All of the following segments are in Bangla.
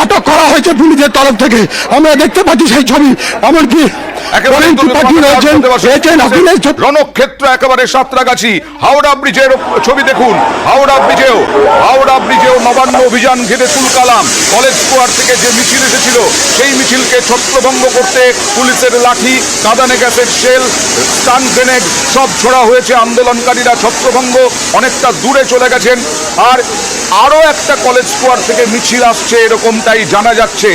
আটক করা হয়েছে পুলিশের তরফ থেকে। আমরা দেখতে পাচ্ছি সেই ছবি, এমনকি রণক্ষেত্র একেবারে সাঁতরাগাছি হাওড়া ব্রিজের ছবি দেখুন। হাওড়া ব্রিজেও নবান্ন অভিযান ঘিরে তুলকালাম। কলেজ স্কোয়ার থেকে যে মিছিল এসেছিল সেই মিছিলকে ছত্রভঙ্গ করতে পুলিশের লাঠি, কাঁদানে গ্যাসের শেল, স্টান গ্রেনেড সব ছোড়া হয়েছে। আন্দোলনকারীরা ছত্রভঙ্গ অনেকটা দূরে চলে গেছেন। আর আরো একটা কলেজ স্কোয়ার থেকে মিছিল আসছে এরকমটাই জানা যাচ্ছে।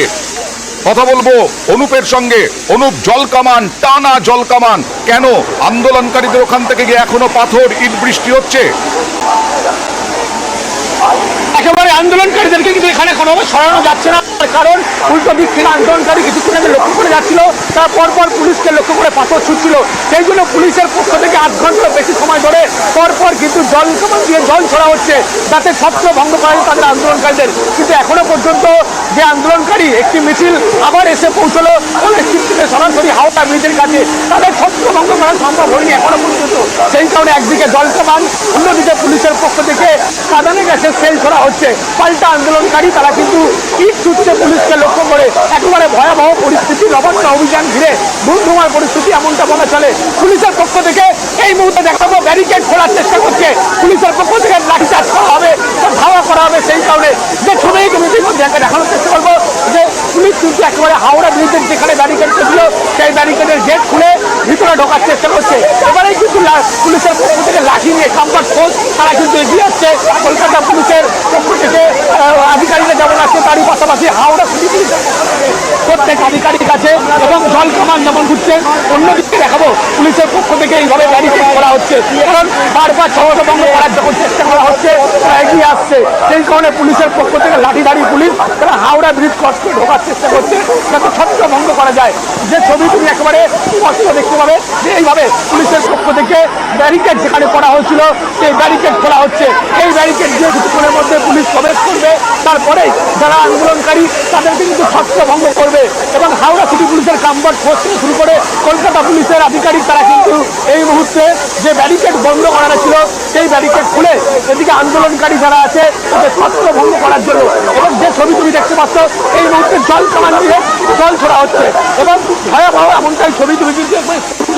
কথা বলবো অনুপের সঙ্গে। অনুপ, জলকামান, টানা জলকামান, কেন আন্দোলনকারীদের ওখান থেকে গিয়ে এখনো পাথর ইট বৃষ্টি হচ্ছে? একেবারে আন্দোলনকারীদেরকে কিন্তু এখানে কোনোভাবে সরানো যাচ্ছে না, কারণ উল্টো দিক থেকে আন্দোলনকারী কিছুক্ষণ আগে লক্ষ্য করে যাচ্ছিল, তার পরপর পুলিশকে লক্ষ্য করে পাথর ছুটছিল। সেই জন্য পুলিশের পক্ষ থেকে 8 ঘন্টার বেশি সময় ধরে পরপর কিন্তু জল কামান দিয়ে জল ছড়া হচ্ছে, যাতে ছত্র ভঙ্গ করা যায় তাদের আন্দোলনকারীদের। কিন্তু এখনো পর্যন্ত যে আন্দোলনকারী একটি মিছিল আবার এসে পৌঁছলো থেকে সরাসরি হাওড়া ব্রিজের কাছে, তাদের ছত্র ভঙ্গ করা সম্ভব হয়নি এখনো পর্যন্ত। সেই কারণে একদিকে জল কামান, অন্যদিকে পুলিশের পক্ষ থেকে কাঁদানে গ্যাসের সেল ছড়া হচ্ছে। পাল্টা আন্দোলনকারী তারা কিন্তু ইট ছুটছে পুলিশকে লক্ষ্য করে। একেবারে ভয়াবহ পরিস্থিতি, নবান্ন অভিযান ঘিরে ধুমধুমার পরিস্থিতি এমনটা বলা চলে। পুলিশের পক্ষ থেকে এই মুহূর্তে দেখাবো ব্যারিকেড খোলার চেষ্টা করছে, পুলিশের পক্ষ থেকে লাঠিচার্জ করা হবে, ধাওয়া করা হবে। সেই কারণে যে ছবি তুমি দেখানোর চেষ্টা করবো যে পুলিশ কিন্তু একেবারে হাওড়া ব্রিজের যেখানে ব্যারিকেড ছিল সেই ব্যারিকেডের গেট খুলে ভিতরে ঢোকার চেষ্টা করছে। এবারেই কিন্তু পুলিশের পক্ষ থেকে লাঠি নিয়ে কম্পার্ট ফোর্স তারা কিন্তু এগিয়ে আসছে। কলকাতা পুলিশের পক্ষ থেকে আধিকারিকরা যেমন আছে, তারই পাশাপাশি হাওড়া সিটি পুলিশের প্রত্যেক আধিকারিক আছে এবং জল কামান যেমন ঘুরছে। অন্যদিকে দেখাবো পুলিশের পক্ষ থেকে এইভাবে ব্যারিকেড করা হচ্ছে, কারণ বারবার ছত্রভঙ্গ করার যখন চেষ্টা করা হচ্ছে তারা এগিয়ে আসছে। সেই কারণে পুলিশের পক্ষ থেকে লাঠিধারী পুলিশ তারা হাওড়া ব্রিজ ক্রস করে ঢোকার চেষ্টা করছে, যাতে ছত্রভঙ্গ করা যায়। যে ছবি তুমি একেবারে স্পষ্ট দেখতে পাবে যে এইভাবে পুলিশের পক্ষ থেকে ব্যারিকেড যেখানে করা হয়েছিল সেই ব্যারিকেড খোলা হচ্ছে। এই ব্যারিকেড দিয়ে কিছুক্ষণের মধ্যে পুলিশ প্রবেশ করবে, তারপরে যারা আন্দোলনকারী তাদেরকে কিন্তু ছত্রভঙ্গ করবে। এবং হাওড়া সিটি পুলিশের কম্পার্ট ফোর্স থেকে শুরু করে কলকাতা পুলিশের আধিকারিক তারা কিন্তু এই মুহূর্তে যে ব্যারিকেড বন্ধ করানো ছিল সেই ব্যারিকেড খুলে এদিকে আন্দোলনকারী যারা আছে তাদের ছত্রভঙ্গ করার জন্য। এবং যে ছবি তুমি দেখতে পাচ্ছ এই মুহূর্তে জল কামান দিয়ে জল ছড়া হচ্ছে এবং ভয়াবহ এমনটাই ছবি তুমি কিন্তু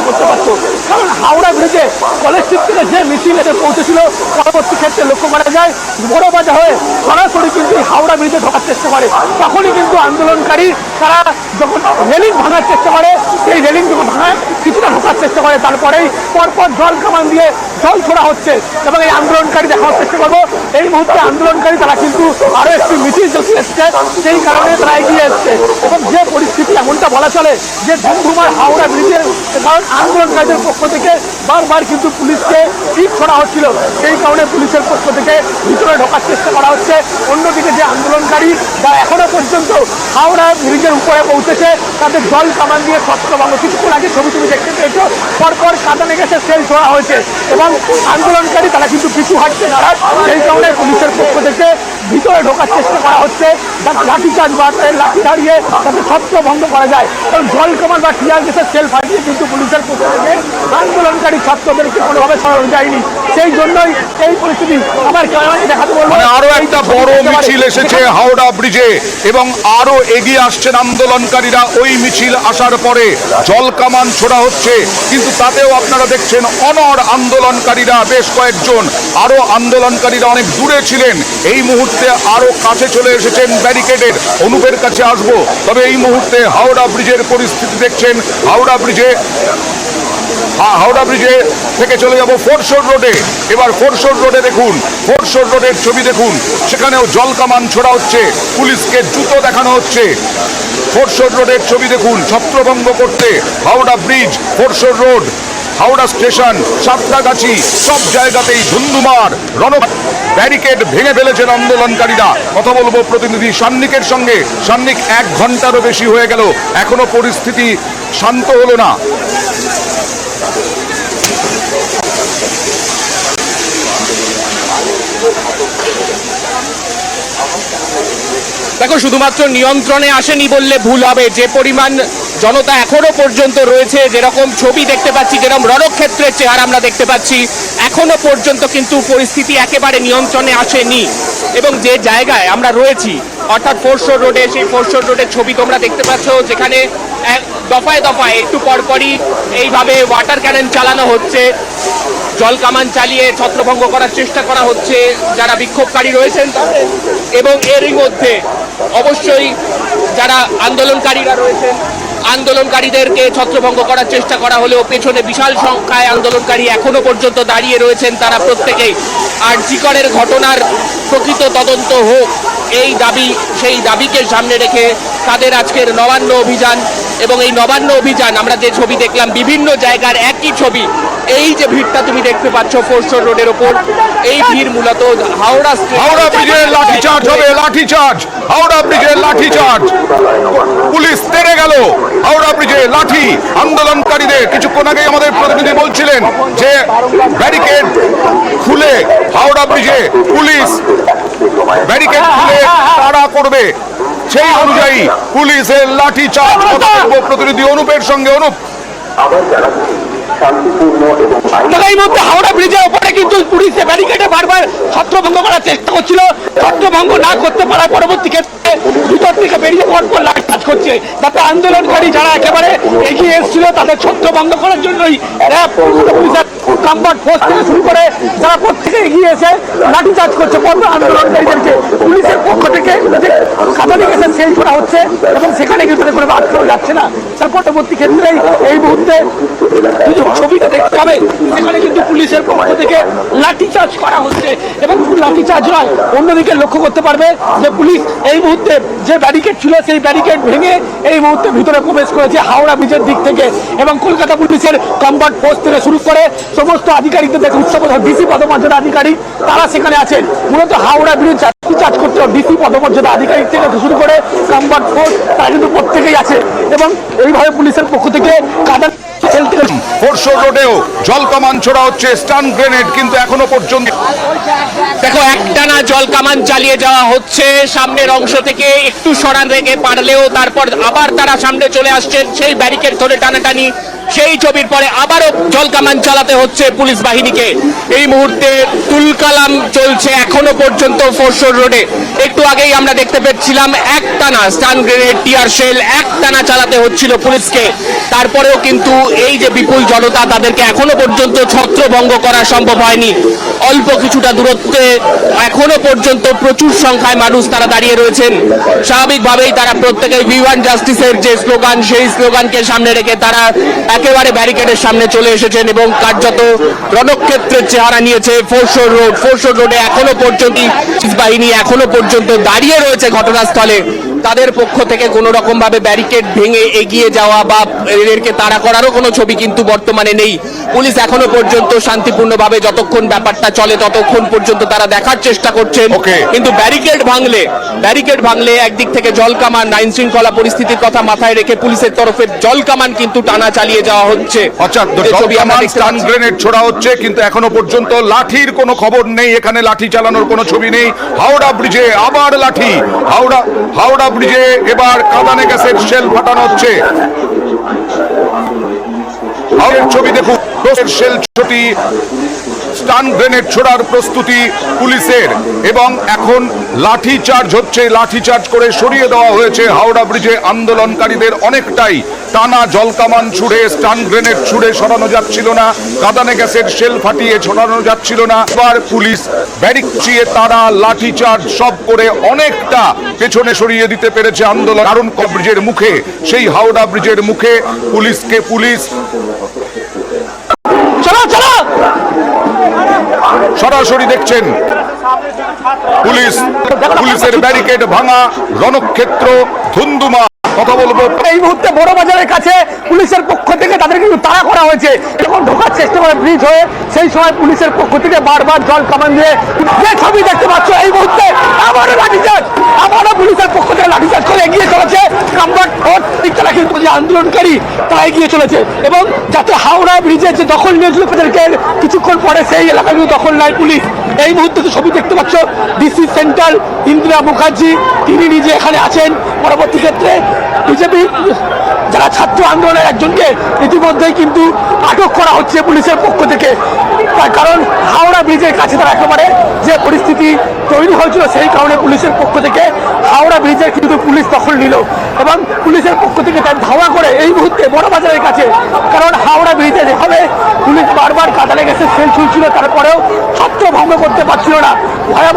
করতে পারছো। কারণ হাওড়া ব্রিজে কলেজ স্ট্রিট থেকে যে মিছিল এসে পৌঁছেছিল পরবর্তী ক্ষেত্রে লক্ষ্য করা যায় বড় বাজার হয়ে সরাসরি কিন্তু হাওড়া ব্রিজে ঢোকার চেষ্টা করে। তখনই কিন্তু আন্দোলনকারী তারা যখন রেলিং ভাঙার চেষ্টা করে, সেই রেলিং যখন ভাঙায় কিছুটা ঢোকার চেষ্টা করে, তারপরেই পরপর জল কামান দিয়ে জল ছড়া হচ্ছে। এবং এই আন্দোলনকারী দেখানোর চেষ্টা করবো এই মুহূর্তে আন্দোলনকারী তারা কিন্তু আরো একটি মিছিল এসছে, সেই কারণে তারা এগিয়ে এসছে। এবং যে পরিস্থিতি এমনটা বলা চলে যে ধুমধুমার হাওড়া ব্রিজের, কারণ আন্দোলনকারীদের পক্ষ থেকে বারবার কিন্তু পুলিশকে ইট ছড়া হচ্ছিল, সেই কারণে পুলিশের পক্ষ থেকে ভিতরে ঢোকার চেষ্টা করা হচ্ছে। অন্যদিকে যে আন্দোলনকারী যারা এখনো পর্যন্ত হাওড়া ব্রিজের উপরে পৌঁছেছে তাদের জল কামান দিয়ে ছত্রভঙ্গ, কিছুক্ষণ আগে ছবি তুমি দেখতে পেয়েছো, পরপর কাঁদানে গ্যাসের সেল ছড়া হয়েছে এবং আন্দোলনকারী তারা কিন্তু পিছু হাঁটছে নারাজ। সেই কারণে পুলিশের পক্ষ থেকে ভিতরে ঢোকার চেষ্টা করা হচ্ছে, যাতে লাঠিচার্জ বা লাঠি দাঁড়িয়ে তাদের ছত্রভঙ্গ করা যায়। কারণ জল কামান বা টিয়ার গ্যাসের সেল ফাটিয়ে কিন্তু পুলিশের পক্ষ থেকে আন্দোলনকারী ছাত্রদেরকে কোনোভাবে সরানো যায়নি। সেই জন্যই এই পরিস্থিতি আমার ক্যামেরাকে দেখাতে বলবো। আরো একটা বড় মিছিল এসেছে হাওড়া ব্রিজে এবং আরো এগিয়ে আসছেন আন্দোলনকারীরা। ওই মিছিল আসার পরে জল কামান ছোড়া হচ্ছে, কিন্তু তাতেও আপনারা দেখছেন অনড় আন্দোলনকারীরা বেশ কয়েকজন। আরো আন্দোলনকারীরা অনেক দূরে ছিলেন, এই মুহূর্তে আরো কাছে চলে এসেছেন ব্যারিকেডের। অনুপের কাছে আসবো, তবে এই মুহূর্তে হাওড়া ব্রিজের পরিস্থিতি দেখছেন। হাওড়া ব্রিজে থেকে চলে যাব ফোরশোর রোডে। এবার ফোরশোর রোডে দেখুন, ফোরশোর রোডের ছবি দেখুন, সেখানেও জল কামান ছোড়া হচ্ছে, পুলিশকে জুতো দেখানো হচ্ছে। ফোরশোর রোডের ছবি দেখুন, ছত্রভঙ্গ করতে Howrah bridge, foreshore road, Howrah station, Santragachi সব জায়গাতেই ধুন্ধুমার ব্যারিকেড ভেঙে ফেলেছেন আন্দোলনকারীরা। কথা বলবো প্রতিনিধি সান্নিকের সঙ্গে। সান্নিক, 1 ঘন্টারও বেশি হয়ে গেল, এখনো পরিস্থিতি শান্ত হলো না। দেখো, শুধুমাত্র নিয়ন্ত্রণে আসেনি বললে ভুল হবে। যে পরিমাণ জনতা এখনো পর্যন্ত রয়েছে, যেরকম ছবি দেখতে পাচ্ছি, যেরকম রণক্ষেত্রের চেহারা আমরা দেখতে পাচ্ছি, এখনো পর্যন্ত কিন্তু পরিস্থিতি একেবারে নিয়ন্ত্রণে আসেনি। এবং যে জায়গায় আমরা রয়েছি অর্থাৎ ফোরশোর রোডে, সেই ফোরশোর রোডের ছবি তোমরা দেখতে পাচ্ছ, যেখানে দফায় দফায় একটু পরপরই এইভাবে ওয়াটার ক্যানন চালানো হচ্ছে, জল কামান চালিয়ে ছত্রভঙ্গ করার চেষ্টা করা হচ্ছে যারা বিক্ষোভকারী রয়েছেন তাদের। এবং এরই মধ্যে অবশ্যই যারা আন্দোলনকারীরা রয়েছেন, আন্দোলনকারীদেরকে ছত্রভঙ্গ করার চেষ্টা করা হলেও পেছনে বিশাল সংখ্যায় আন্দোলনকারী এখনো পর্যন্ত দাঁড়িয়ে রয়েছেন। তারা প্রত্যেকেই আরজি করের ঘটনার প্রকৃত তদন্ত হোক এই দাবি, সেই দাবিকে সামনে রেখে তাদের আজকের নবান্ন অভিযান। এবং এই নবান্ন অভিযান আমরা যে ছবি দেখলাম, বিভিন্ন জায়গার একই ছবি। এই যে ভিড়টা তুমি দেখতে পাচ্ছ ফোরশোর রোডের ওপর, এই ভিড় মূলত হাওড়া ব্রিজে লাঠিচার্জ হবে, লাঠিচার্জ, হাওড়া ব্রিজে লাঠিচার্জ, পুলিশ তেড়ে গেল, হাওড়া ব্রিজে লাঠি আন্দোলনকারীদের। কিছুক্ষণ আগে আমাদের প্রতিনিধি বলছিলেন যে ব্যারিকেড খুলে হাওড়া ব্রিজে পুলিশ ব্যারিকেড খুলে তাড়া করবে, সেই অনুযায়ী পুলিশের লাঠি চার্জ। প্রতিনিধি অনুপের সঙ্গে। অনুপ, এই মুহূর্তে হাওড়া ব্রিজের উপরে কিন্তু পুলিশে ব্যারিকেডে বারবার ছত্রভঙ্গ করার চেষ্টা করছিল। ছত্রভঙ্গ না করতে পারার পরবর্তী ক্ষেত্রে ভিতর থেকে বেরিয়ে পরপর লাঠিচার্জ করছে, যাতে আন্দোলনকারী যারা একেবারে এগিয়ে এসেছিল তাদের ছত্রভঙ্গ করার জন্যই র্যাব, পুলিশের কমব্যাট ফোর্স থেকে শুরু করে যারা প্রত্যেকে এগিয়ে এসে লাঠিচার্জ করছে পরপর আন্দোলনকারীদেরকে। পুলিশের পক্ষ থেকে কাঁদানি গ্যাসের সেল করা হচ্ছে এবং সেখানে কিন্তু কোনো আটকানো যাচ্ছে না। তার পরবর্তী ক্ষেত্রেই এই মুহূর্তে ছবিটা দেখতে হবে, সেখানে কিন্তু পুলিশের পক্ষ থেকে লাঠিচার্জ করা হচ্ছে। এবং লাঠিচার্জ নয়, অন্যদিকে লক্ষ্য করতে পারবে যে পুলিশ এই মুহূর্তে যে ব্যারিকেড ছিল সেই ব্যারিকেড ভেঙে এই মুহূর্তে ভিতরে প্রবেশ করেছে হাওড়া ব্রিজের দিক থেকে। এবং কলকাতা পুলিশের কমব্যাট ফোর্স থেকে শুরু করে সমস্ত আধিকারিকদের দেখে উচ্চ ডিসি পদমর্যাদা আধিকারিক তারা সেখানে আছেন। মূলত হাওড়া ব্রিজ লাঠিচার্জ করতে ডিসি পদমর্যাদা আধিকারিক থেকে শুরু করে কমব্যাট ফোর্স তারা কিন্তু প্রত্যেকেই আছে। এবং এইভাবে পুলিশের পক্ষ থেকে কাদা ফোরশোর রোডেও জল কামান ছোড়া হচ্ছে, স্টান গ্রেনেড, কিন্তু এখনো পর্যন্ত দেখো একটানা জল কামান চালিয়ে যাওয়া হচ্ছে সামনের অংশ থেকে, একটু সরান রেখে পারলেও তারপর আবার তারা সামনে চলে আসছেন, সেই ব্যারিকেড ধরে টানাটানি। সেই ছবির পরে আবারও জল কামান চালাতে হচ্ছে পুলিশ বাহিনীকে। এই মুহূর্তে তুলকালাম চলছে এখনো পর্যন্ত ফোরশোর রোডে। একটু আগেই আমরা দেখতে পেয়েছিলাম একটানা স্টান গ্রেনেড, টিয়ার শেল একটানা চালাতে হচ্ছিল পুলিশকে। তারপরেও কিন্তু এই যে বিপুল জনতা, তাদেরকে এখনো পর্যন্ত ছত্রভঙ্গ করা সম্ভব হয়নি। অল্প কিছুটা দূরত্বে এখনো পর্যন্ত প্রচুর সংখ্যায় মানুষ তারা দাঁড়িয়ে রয়েছেন। স্বাভাবিকভাবেই তারা প্রত্যেকে উই ওয়ান্ট জাস্টিসের যে স্লোগান, সেই স্লোগানকে সামনে রেখে তারা একেবারে ব্যারিকেডের সামনে চলে এসেছেন এবং কার্যত রণক্ষেত্রের চেহারা নিয়েছে ফোরশোর রোড। ফোরশোর রোডে এখনো পর্যন্ত পুলিশ বাহিনী এখনো পর্যন্ত দাঁড়িয়ে রয়েছে ঘটনাস্থলে। তাদের পক্ষ থেকে কোনো রকম ভাবে ব্যারিকেড ভেঙে এগিয়ে যাওয়া বা এদেরকে তাড়া করারও কোনো ছবি কিন্তু বর্তমানে নেই। পুলিশ এখনো পর্যন্ত শান্তিপূর্ণভাবে যতক্ষণ ব্যাপারটা চলে ততক্ষণ পর্যন্ত তারা দেখার চেষ্টা করছেন। কিন্তু ব্যারিকেড ভাঙলে একদিক থেকে জল কামান, আইন শৃঙ্খলা পরিস্থিতির কথা মাথায় রেখে পুলিশের তরফে জল কামান কিন্তু টানা চালিয়ে যাওয়া হচ্ছে। স্টান গ্রেনেড ছোড়া হচ্ছে, কিন্তু এখনো পর্যন্ত লাঠির কোনো খবর নেই। এখানে লাঠি চালানোর কোনো ছবি নেই। হাওড়া ব্রিজে আবার লাঠি, হাওড়া ব্রিজে এবার কাঁদানে গ্যাসের শেল ফাটানো হচ্ছে। ছবি দেখুন, শেল ছুটি, স্টান গ্রেনেড ছোড়ার প্রস্তুতি পুলিশের এবং এখন লাঠি চার্জ হচ্ছে। লাঠি চার্জ করে সরিয়ে দেওয়া হয়েছে হাওড়া ব্রিজে আন্দোলনকারীদের। অনেকটাই টানা জলকামান ছুড়ে, স্টান গ্রেনেড ছুড়ে সরানো যাচ্ছিল না, কাঁদানে গ্যাসের শেল ফাটিয়ে ছড়ানো যাচ্ছিল না। এবার পুলিশ ব্যারিক চিয়ে তারা লাঠি চার্জ সব করে অনেকটা পেছনে সরিয়ে দিতে পেরেছে আন্দোলন। কারণ ব্রিজের মুখে, সেই হাওড়া ব্রিজের মুখে পুলিশকে পুলিশ সরাসরি দেখছেন পুলিশের ব্যারিকেড ভাঙা, রণক্ষেত্র ধুন্ধুমা। কথা বলবো এই মুহূর্তে বড় বাজারের কাছে পুলিশের পক্ষ থেকে তাদের কিন্তু তাড়া করা হয়েছে। যখন ঢোকার চেষ্টা করে ব্রিজ হয়ে, সেই সময় পুলিশের পক্ষ থেকে বারবার জল কামান দিয়ে যে ছবি দেখতে পাচ্ছ এই মুহূর্তে আবারও লাঠিচার্জ, আবারও পুলিশের পক্ষ থেকে লাঠিচার্জ করে এগিয়ে চলেছে কমব্যাট ফোর্স। তারা কিন্তু আন্দোলনকারী তারা এগিয়ে চলেছে এবং যাতে হাওড়া ব্রিজের যে দখল নিয়েছিল তাদেরকে কিছুক্ষণ পরে সেই এলাকাগুলো দখল নেয় পুলিশ। এই মুহূর্তে যে ছবি দেখতে পাচ্ছ ডিসি সেন্ট্রাল ইন্দিরা মুখার্জি তিনি নিজে এখানে আছেন। পরবর্তী ক্ষেত্রে বিজেপি যারা ছাত্র আন্দোলনের একজনকে ইতিমধ্যেই কিন্তু আটক করা হচ্ছে পুলিশের পক্ষ থেকে, তার কারণ হাওড়া ব্রিজের কাছে তারা একেবারে যে পরিস্থিতি তৈরি হয়েছিল সেই কারণে পুলিশের পক্ষ থেকে হাওড়া ব্রিজের কিন্তু পুলিশ দখল নিল এবং পুলিশের পক্ষ থেকে তার ধাওয়া করে এই মুহূর্তে বড় বাজারের কাছে, কারণ হাওড়া ব্রিজে যেভাবে পুলিশ বারবার কাদালে গেছে সেল ছুঁড়ছিল তারপরেও ছত্রভঙ্গ করতে পারছিল না। ভয়াবহ